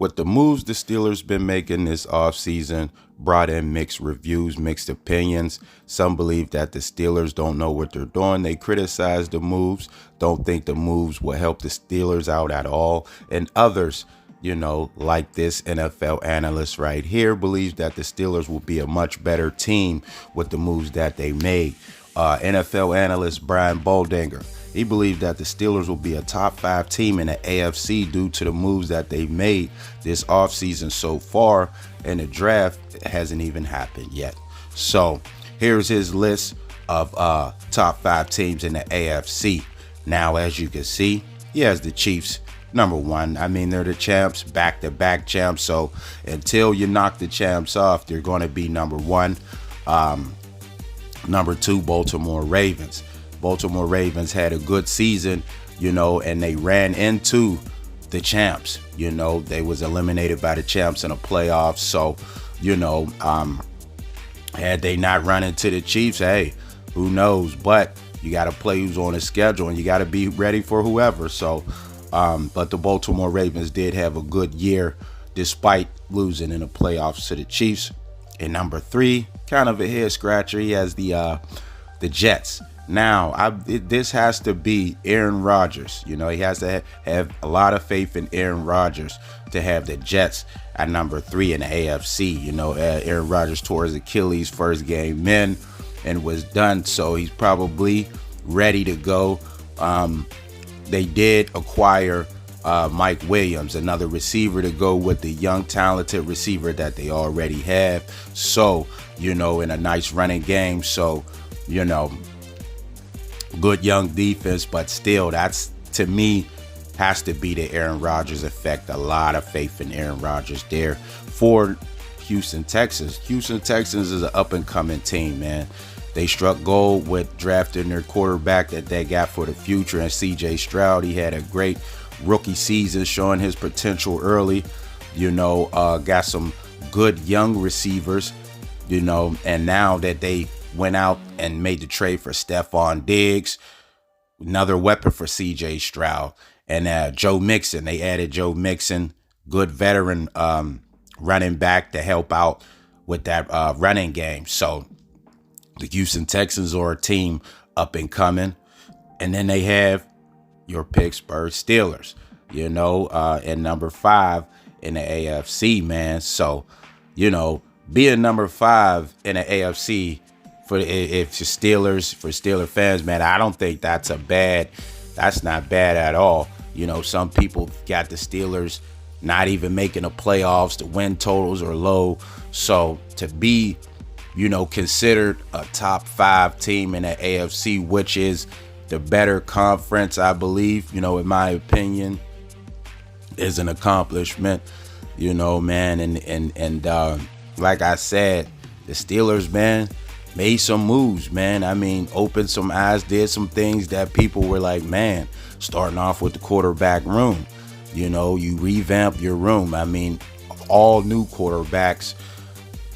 with the moves the Steelers been making this offseason, brought in mixed reviews, mixed opinions. Some believe that the Steelers don't know what they're doing. They criticize the moves, don't think the moves will help the Steelers out at all. And others, like this NFL analyst right here, believes that the Steelers will be a much better team with the moves that they made. NFL analyst Brian Boldinger, he believed that the Steelers will be a top 5 team in the AFC due to the moves that they've made this offseason so far, and the draft hasn't even happened yet. So here's his list of top 5 teams in the AFC. Now, as you can see, he has the Chiefs number 1. I mean, they're the champs, back-to-back champs. So until you knock the champs off, they're going to be number 1. Number 2, Baltimore Ravens. Baltimore Ravens had a good season, and they ran into the champs. They was eliminated by the champs in the playoffs. So, had they not run into the Chiefs, hey, who knows? But you got to play who's on the schedule, and you got to be ready for whoever. So, but the Baltimore Ravens did have a good year despite losing in the playoffs to the Chiefs. And number 3, kind of a head scratcher, he has the Jets. Now, this has to be Aaron Rodgers. He has to have a lot of faith in Aaron Rodgers to have the Jets at number 3 in the AFC. Aaron Rodgers tore his Achilles first game in and was done, so he's probably ready to go. They did acquire Mike Williams, another receiver to go with the young, talented receiver that they already have. So, in a nice running game. So, good young defense, but still, that's, to me, has to be the Aaron Rodgers effect. A lot of faith in Aaron Rodgers there for Houston Texans. Houston Texans is an up-and-coming team, man. They struck gold with drafting their quarterback that they got for the future, and C.J. Stroud. He had a great rookie season, showing his potential early. Got some good young receivers, and now that they went out and made the trade for Stephon Diggs, another weapon for C.J. Stroud, and Joe Mixon. They added Joe Mixon, good veteran running back to help out with that running game. So the Houston Texans are a team up and coming. And then they have your Pittsburgh Steelers, and number 5 in the AFC, man. So, being number 5 in the AFC for Steeler fans, man, I don't think that's not bad at all. Some people got the Steelers not even making the playoffs. The win totals are low. So to be, considered a top 5 team in the AFC, which is the better conference, I believe, in my opinion, is an accomplishment, man. And like I said, the Steelers, man, made some moves, man. I mean, opened some eyes, did some things that people were like, man, starting off with the quarterback room. You revamp your room. I mean, all new quarterbacks,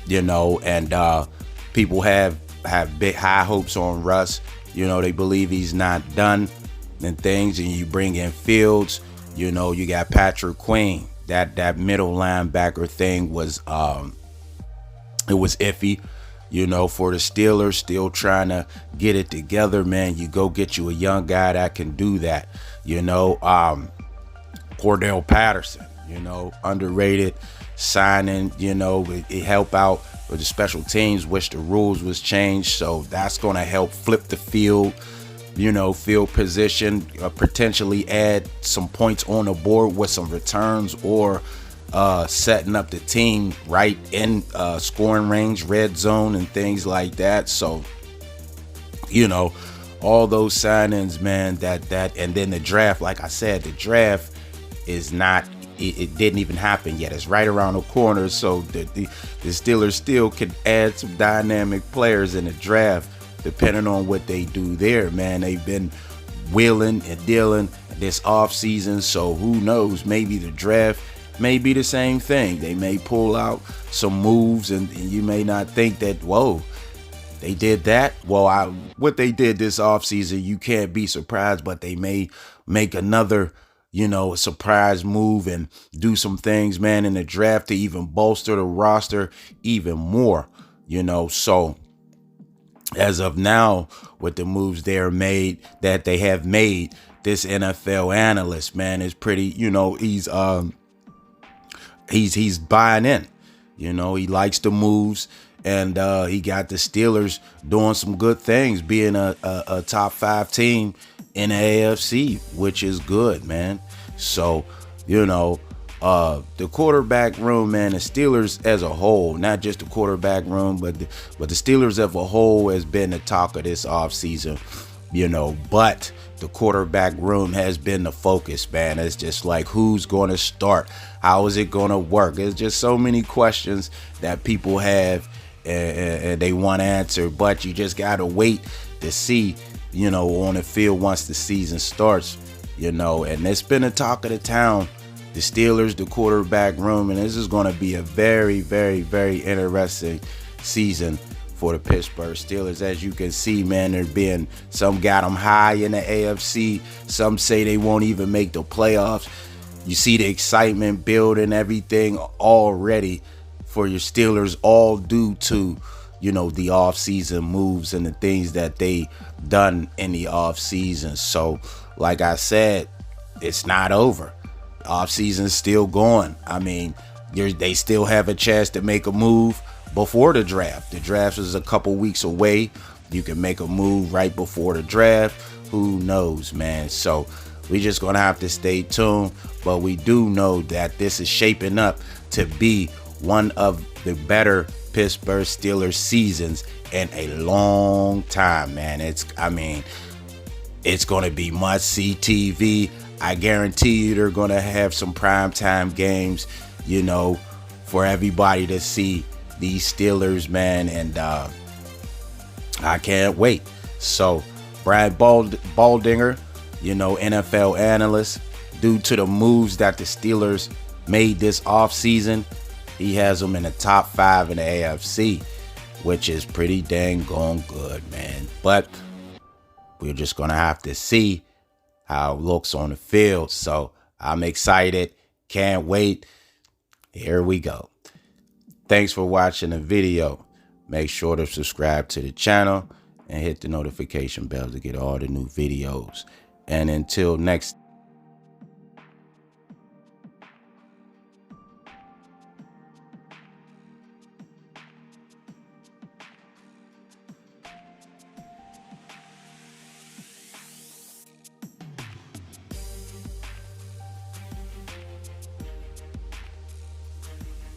and people have big high hopes on Russ. They believe he's not done and things, and you bring in Fields. You got Patrick Queen. That middle linebacker thing was it was iffy. For the Steelers, still trying to get it together, man. You go get you a young guy that can do that. Cordell Patterson, underrated signing. It help out with the special teams, which the rules was changed, so that's going to help flip the field. Field position, potentially add some points on the board with some returns, or setting up the team right in scoring range, red zone, and things like that. So, all those signings, man, that and then the draft, like I said, the draft is not, it didn't even happen yet. It's right around the corner. So the Steelers still can add some dynamic players in the draft, depending on what they do there, man. They've been wheeling and dealing this offseason, so who knows? Maybe the draft may be the same thing. They may pull out some moves, and you may not think that, whoa, they did that. Well, what they did this offseason, you can't be surprised, but they may make another, a surprise move and do some things, man, in the draft to even bolster the roster even more, So as of now, with the moves they have made, this NFL analyst, man, is pretty, he's buying in. He likes the moves, and he got the Steelers doing some good things, being a top 5 team in the AFC, which is good, man. So, the quarterback room, man, the Steelers as a whole, not just the quarterback room, but the Steelers as a whole has been the talk of this offseason, but the quarterback room has been the focus, man. It's just like, who's going to start? How is it going to work? There's just so many questions that people have and they want answered, but you just got to wait to see, on the field once the season starts, and it's been a talk of the town, the Steelers, the quarterback room, and this is going to be a very, very, very interesting season for the Pittsburgh Steelers. As you can see, man, some got them high in the AFC. Some say they won't even make the playoffs. You see the excitement building, everything already for your Steelers, all due to, the offseason moves and the things that they done in the offseason. So, like I said, it's not over. Offseason's still going. I mean, they still have a chance to make a move before the draft. The draft is a couple weeks away. You can make a move right before the draft. Who knows, man? So we just gonna have to stay tuned. But we do know that this is shaping up to be one of the better Pittsburgh Steelers seasons in a long time, man. It's gonna be must-see TV. I guarantee you they're gonna have some primetime games, for everybody to see these Steelers, man, and I can't wait. So Brad Baldinger, NFL analyst, due to the moves that the Steelers made this offseason, he has them in the top 5 in the AFC, which is pretty dang gone good, man. But we're just gonna have to see how it looks on the field. So I'm excited, can't wait. Here we go. Thanks for watching the video. Make sure to subscribe to the channel and hit the notification bell to get all the new videos. And until next